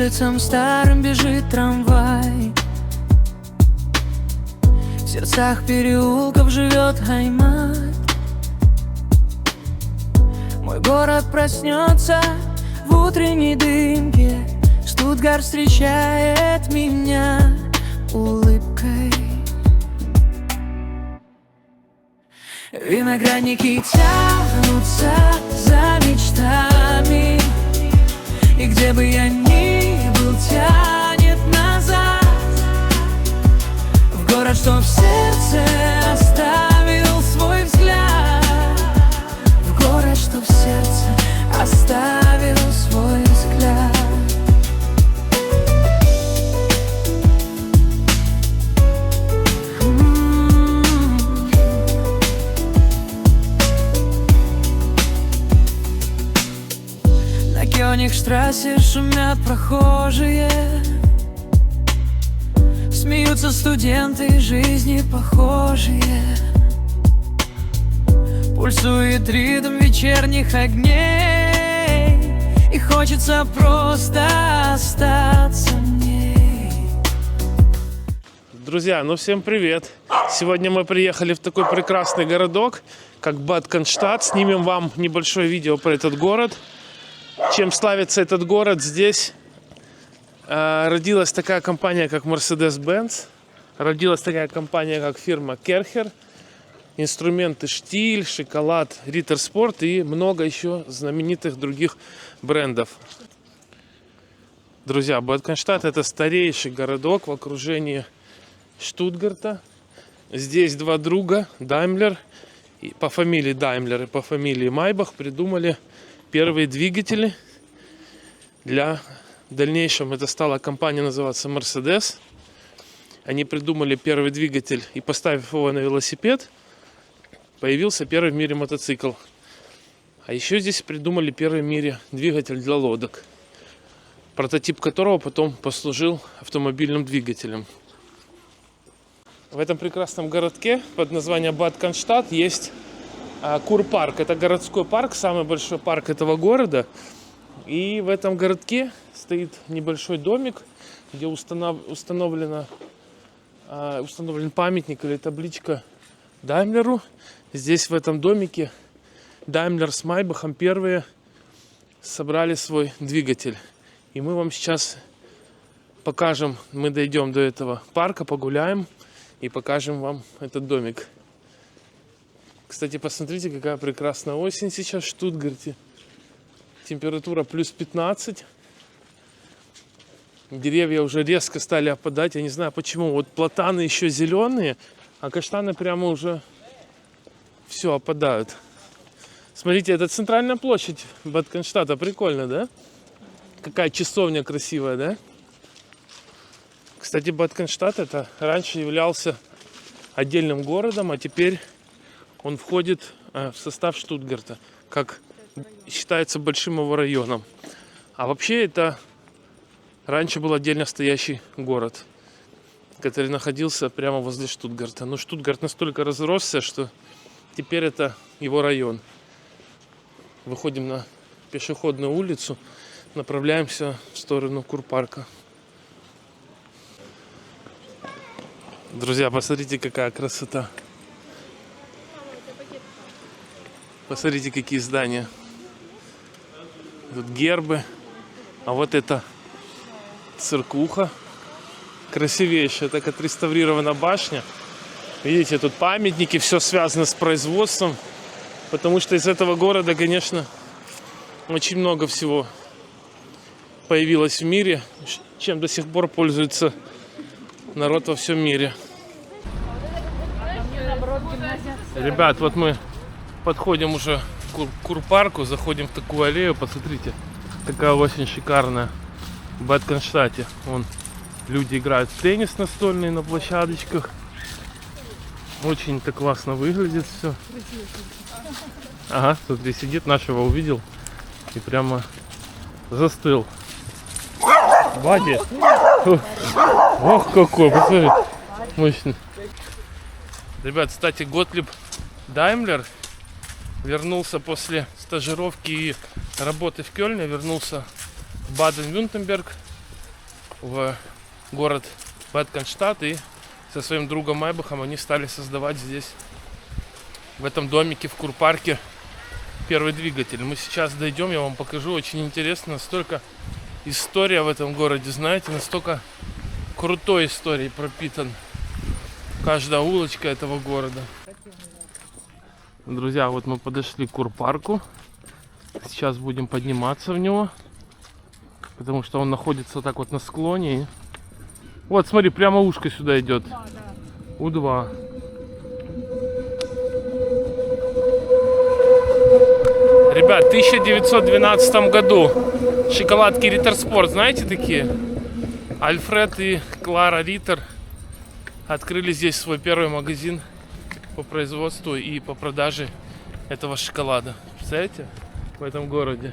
улицам старым бежит трамвай. В сердцах переулков живет Аймат. Мой город проснется в утренней дымке. Штутгарт встречает меня улыбкой. Виноградники тянутся за мечтами, и где бы я ни был, тянет назад, в город, что в сердце оставил свой взгляд, в город, что в сердце оставил свой взгляд. На Кёнигштрассе шумят прохожие, смеются студенты, жизни похожие. Пульсует ритм вечерних огней, и хочется просто остаться в ней. Друзья, ну всем привет! Сегодня мы приехали в такой прекрасный городок, как Бад Конштадт. Снимем вам небольшое видео про этот город. Чем славится этот город? Здесь родилась такая компания, как Mercedes-Benz, родилась такая компания, как фирма Керхер, инструменты Штиль, Шоколад, Риттер Спорт и много еще знаменитых других брендов. Друзья, Бад Конштадт — это старейший городок в окружении Штутгарта. Здесь два друга, Даймлер, по фамилии Даймлер и по фамилии Майбах, придумали первые двигатели. В дальнейшем это стала компания называться Mercedes. Они придумали первый двигатель, и поставив его на велосипед, появился первый в мире мотоцикл. А еще здесь придумали первый в мире двигатель для лодок, прототип которого потом послужил автомобильным двигателем. В этом прекрасном городке под названием Бад Конштадт есть Курпарк. Это городской парк, самый большой парк этого города. И в этом городке стоит небольшой домик, где установлен памятник или табличка Даймлеру. Здесь в этом домике Даймлер с Майбахом первые собрали свой двигатель. И мы вам сейчас покажем, мы дойдем до этого парка, погуляем и покажем вам этот домик. Кстати, посмотрите, какая прекрасная осень сейчас в Штутгарте. Температура плюс 15. Деревья уже резко стали опадать. Я не знаю почему. Вот платаны еще зеленые, а каштаны прямо уже все опадают. Смотрите, это центральная площадь Бад Конштадта. Прикольно, да? Какая часовня красивая, да? Кстати, Бад Конштадт это раньше являлся отдельным городом, а теперь он входит в состав Штутгарта, как считается большим его районом. А вообще это раньше был отдельно стоящий город, который находился прямо возле Штутгарта. Но Штутгарт настолько разросся, что теперь это его район. Выходим на пешеходную улицу, направляемся в сторону Курпарка. Друзья, посмотрите, какая красота. Посмотрите, какие здания. Тут гербы. А вот это церквуха. Красивейшая. Так отреставрирована башня. Видите, тут памятники. Все связано с производством. Потому что из этого города, конечно, очень много всего появилось в мире, чем до сих пор пользуется народ во всем мире. Ребят, вот мы подходим уже к Курпарку, заходим в такую аллею, посмотрите, такая очень шикарная в Бад Конштадте. Вон люди играют в теннис настольный на площадочках. Очень это классно выглядит все. Ага, смотри, сидит, нашего увидел и прямо застыл. Бади! Ох, какой, посмотри, мощный. Ребят, кстати, Готлиб Даймлер вернулся после стажировки и работы в Кёльне, вернулся в Баден-Вюртемберг в город Бад Канштадт, и со своим другом Майбахом они стали создавать здесь, в этом домике в Курпарке, первый двигатель. Мы сейчас дойдем, я вам покажу. Очень интересно, настолько история в этом городе, знаете, настолько крутой историей пропитан каждая улочка этого города. Друзья, вот мы подошли к Курпарку. Сейчас будем подниматься в него, потому что он находится так вот на склоне. Вот, смотри, прямо ушко сюда идет. У2. Ребят, в 1912 году шоколадки Риттер Спорт, знаете такие? Альфред и Клара Риттер открыли здесь свой первый магазин по производству и по продаже этого шоколада. Представляете? В этом городе.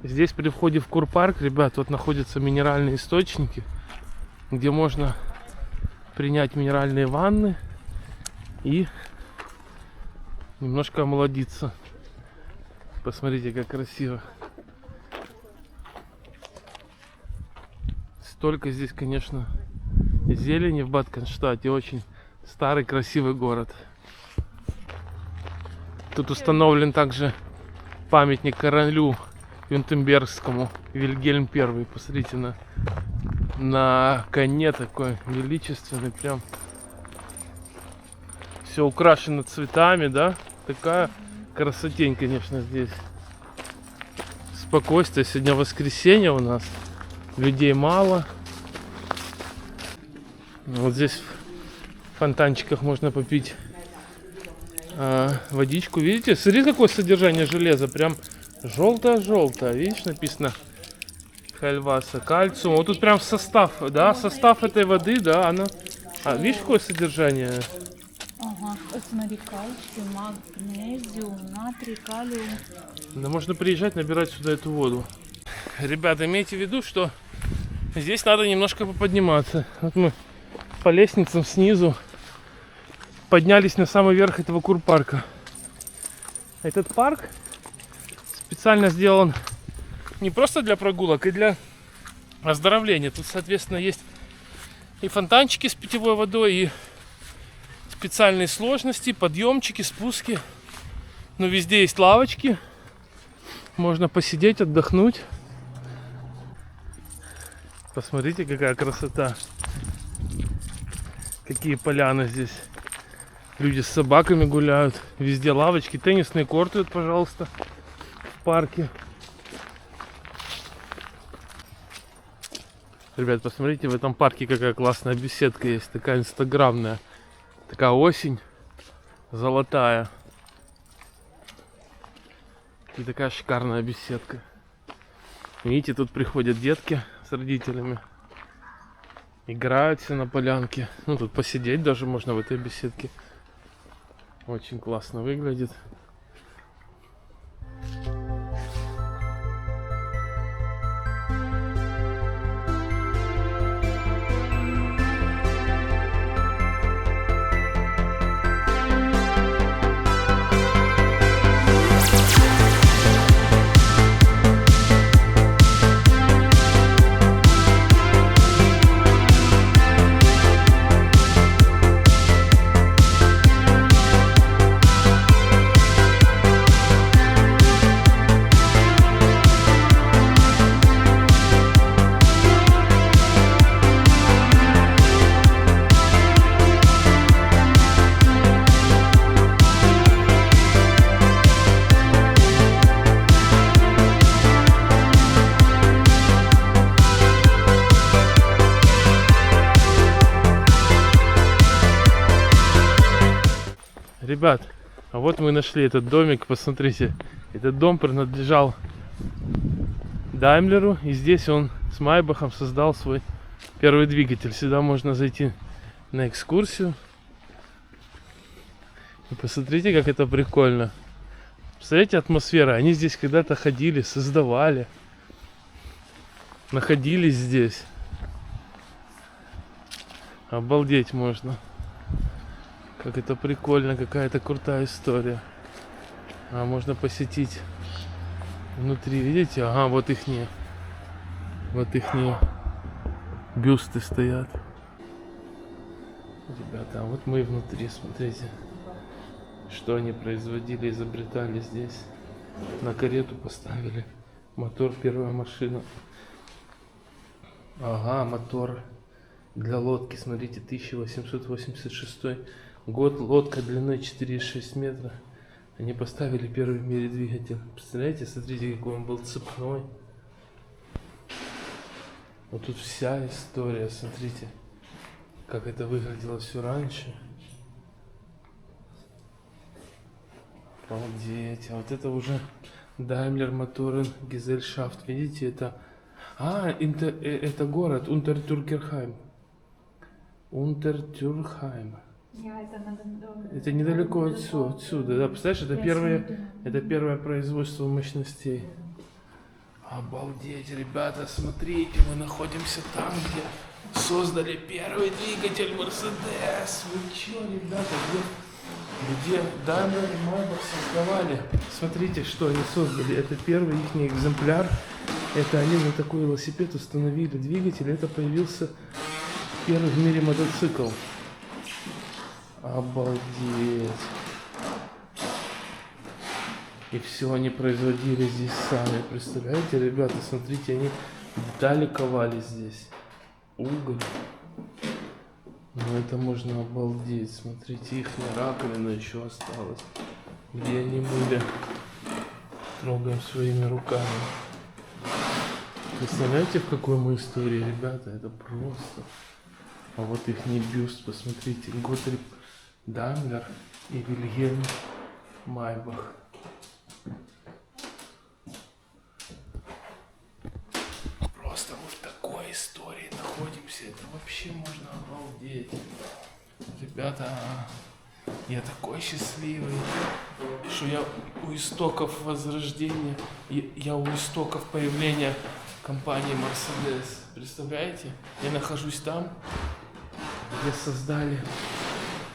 Здесь при входе в Курпарк, ребят, вот находятся минеральные источники, где можно принять минеральные ванны и немножко омолодиться. Посмотрите, как красиво. Столько здесь, конечно, зелени в Бад Канштадте. Очень старый, красивый город. Тут установлен также памятник королю Вюртембергскому, Вильгельм I. Посмотрите, на коне такой величественный, прям все украшено цветами, да? Такая красотень, конечно, здесь. Спокойствие. Сегодня воскресенье у нас. Людей мало. Вот здесь в фонтанчиках можно попить водичку. Видите? Смотри, какое содержание железа. Прям желтое-желтое. Видишь, написано хальваса, кальциум. Вот тут прям состав, да? Состав этой воды, да, она... видишь, какое содержание? Ага, смотри, кальций, магнезиум, натрий, калиум. Да, можно приезжать, набирать сюда эту воду. Ребята, имейте в виду, что здесь надо немножко поподниматься. Вот мы по лестницам снизу поднялись на самый верх этого Курпарка. Этот парк специально сделан не просто для прогулок, и для оздоровления. Тут, соответственно, есть и фонтанчики с питьевой водой, и специальные сложности, подъемчики, спуски. Но везде есть лавочки. Можно посидеть, отдохнуть. Посмотрите, какая красота. Какие поляны здесь. Люди с собаками гуляют. Везде лавочки, теннисные корты, вот, пожалуйста, в парке. Ребят, посмотрите, в этом парке какая классная беседка есть. Такая инстаграмная. Такая осень золотая. И такая шикарная беседка. Видите, тут приходят детки с родителями. Играют все на полянке. Ну, тут посидеть даже можно в этой беседке. Очень классно выглядит. Ребят, а вот мы нашли этот домик, посмотрите. Этот дом принадлежал Даймлеру, и здесь он с Майбахом создал свой первый двигатель. Сюда можно зайти на экскурсию. И посмотрите, как это прикольно. Представляете, атмосфера. Они здесь когда-то ходили, создавали. Находились здесь. Обалдеть можно. Как это прикольно, какая-то крутая история. А можно посетить Внутри, видите? Ага, вот ихние бюсты стоят. Ребята, а вот мы внутри, смотрите, что они производили, изобретали здесь. На карету поставили. Мотор, первая машина. Ага, мотор для лодки, смотрите, 1886 год, лодка длиной 4,6 метра. Они поставили первый в мире двигатель. Представляете, смотрите, какой он был цепной. Вот тут вся история, смотрите, как это выглядело все раньше. Обалдеть, а вот это уже Daimler Motoren Gesellschaft, видите, это... это город Унтертюркерхайм. Унтертюркхайм. Это недалеко отсюда, да, представляешь, это первое производство мощностей. Обалдеть, ребята, смотрите, мы находимся там, где создали первый двигатель Mercedes. Вы чё, ребята, где Daimler и Maybach создавали? Смотрите, что они создали. Это первый их экземпляр. Это они на такой велосипед установили двигатель. Это появился первый в мире мотоцикл. Обалдеть. И все они производили здесь сами. Представляете, ребята, смотрите, они детали ковали здесь. Уголь. Ну это можно обалдеть. Смотрите, их раковина еще осталась. Где они были. Трогаем своими руками. Представляете, в какой мы истории, ребята? Это просто. А вот их бюст, посмотрите. Готрик Дамлер и Вильгельм Майбах. Просто мы в такой истории находимся. Это вообще можно обалдеть. Ребята, я такой счастливый, что я у истоков возрождения, я у истоков появления компании Mercedes. Представляете? Я нахожусь там, где создали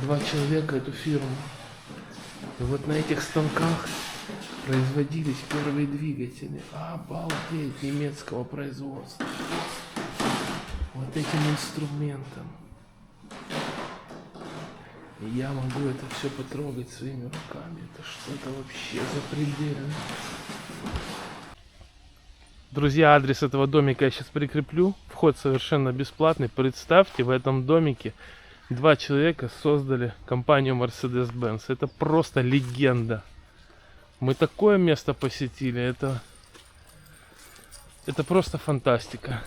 2 человека эту фирму. И вот на этих станках производились первые двигатели. Обалдеть, немецкого производства. Вот этим инструментом. И я могу это все потрогать своими руками. Это что-то вообще запредельное. Друзья, адрес этого домика я сейчас прикреплю. Вход совершенно бесплатный. Представьте, в этом домике 2 человека создали компанию Mercedes-Benz. Это просто легенда. Мы такое место посетили. Это просто фантастика.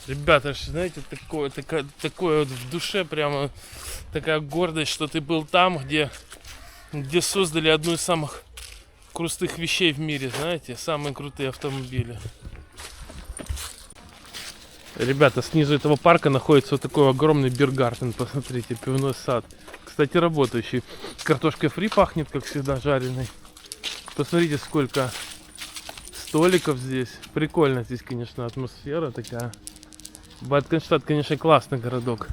Ребята, знаете, такое вот в душе прямо такая гордость, что ты был там, где создали одну из самых крутых вещей в мире, знаете, самые крутые автомобили. Ребята, снизу этого парка находится вот такой огромный биргартен, посмотрите, пивной сад. Кстати, работающий. Картошкой фри пахнет, как всегда, жареной. Посмотрите, сколько столиков здесь. Прикольно здесь, конечно, атмосфера такая. Бад Конштадт, конечно, классный городок.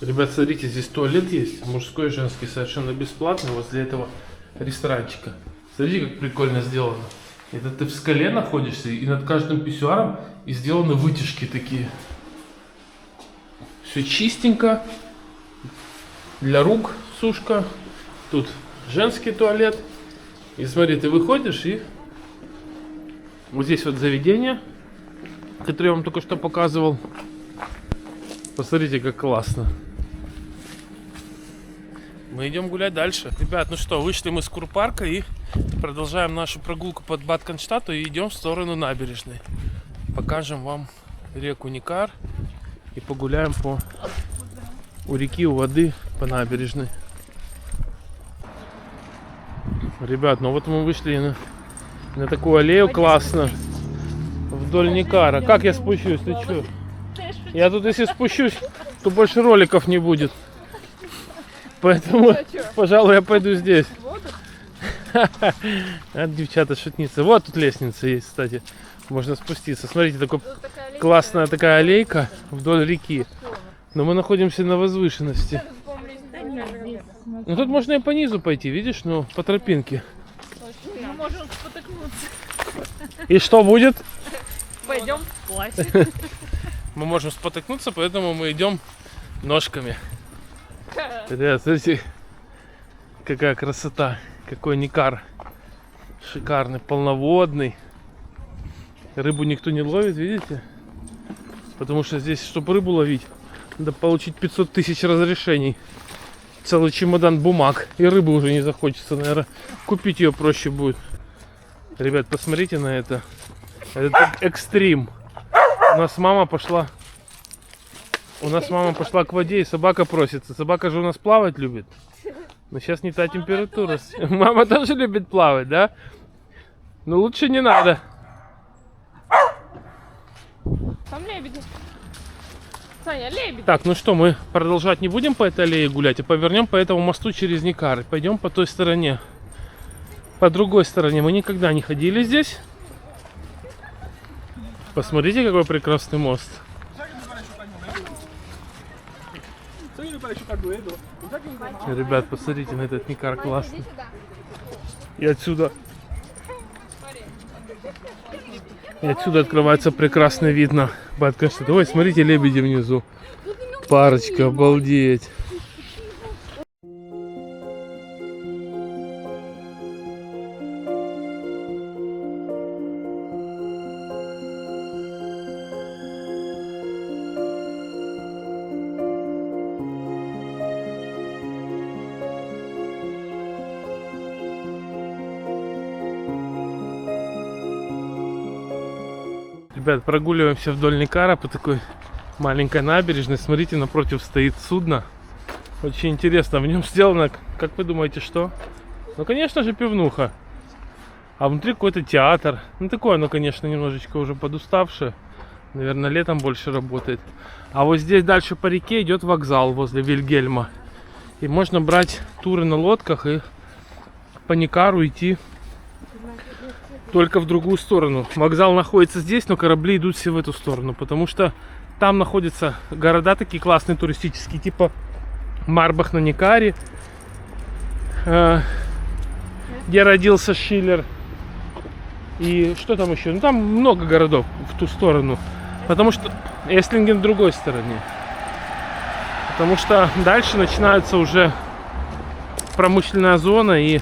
Ребят, смотрите, здесь туалет есть, мужской и женский, совершенно бесплатный, возле этого ресторанчика. Смотрите, как прикольно сделано. Это ты в скале находишься, и над каждым писсуаром и сделаны вытяжки такие. Все чистенько. Для рук сушка. Тут женский туалет. И смотри, ты выходишь, и вот здесь вот заведение, которое я вам только что показывал. Посмотрите, как классно. Мы идем гулять дальше. Ребят, ну что, вышли мы с Курпарка и продолжаем нашу прогулку под Бад Конштадту и идем в сторону набережной. Покажем вам реку Некар и погуляем у реки, у воды по набережной. Ребят, ну вот мы вышли на такую аллею классно вдоль Некара. Как я спущусь? Ты что? Я тут если спущусь, то больше роликов не будет. Поэтому, пожалуй, я пойду здесь. А, девчата, шутницы. Вот тут лестница есть, кстати. Можно спуститься. Смотрите, классная такая аллейка вдоль реки. Но мы находимся на возвышенности. Ну тут можно и по низу пойти, видишь, ну по тропинке. можем спотыкнуться. И что будет? Пойдем плавать. Мы можем спотыкнуться, поэтому мы идем ножками. Ребят, смотрите, какая красота, какой Никар. Шикарный, полноводный. Рыбу никто не ловит, видите? Потому что здесь, чтобы рыбу ловить, надо получить 500 тысяч разрешений. Целый чемодан бумаг. И рыбы уже не захочется, наверное. Купить ее проще будет. Ребят, посмотрите на это. Это экстрим. У нас мама пошла к воде, и собака просится. Собака же у нас плавать любит. Но сейчас не та температура. Мама тоже любит плавать, да? Но лучше не надо. Там лебеди. Саня, лебеди. Так, ну что, мы продолжать не будем по этой аллее гулять, а повернем по этому мосту через Никар. Пойдем по той стороне. По другой стороне. Мы никогда не ходили здесь. Посмотрите, какой прекрасный мост. Ребят, посмотрите на этот Никар, классный. И отсюда открывается прекрасный вид на Батконштадт. Ой, смотрите, лебеди внизу. Парочка, обалдеть. Ребят, прогуливаемся вдоль Никара по такой маленькой набережной. Смотрите, напротив стоит судно. Очень интересно. В нем сделано, как вы думаете, что? Ну, конечно же, пивнуха. А внутри какой-то театр. Ну, такое оно, конечно, немножечко уже подуставшее. Наверное, летом больше работает. А вот здесь дальше по реке идет вокзал возле Вильгельма. И можно брать туры на лодках и по Никару идти только в другую сторону. Вокзал находится здесь, но корабли идут все в эту сторону, потому что там находятся города такие классные туристические, типа Марбах на Никаре, где родился Шиллер. И что там еще? Ну там много городов в ту сторону, потому что Эслинген в другой стороне. Потому что дальше начинается уже промышленная зона и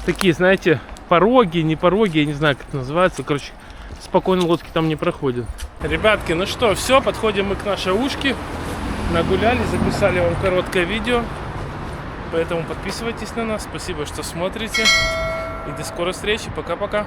такие, знаете, пороги, не пороги, я не знаю, как это называется. Короче, спокойно лодки там не проходят. Ребятки, ну что, все, подходим мы к нашей ушке. Нагуляли, записали вам короткое видео. Поэтому подписывайтесь на нас. Спасибо, что смотрите. И до скорой встречи. Пока-пока.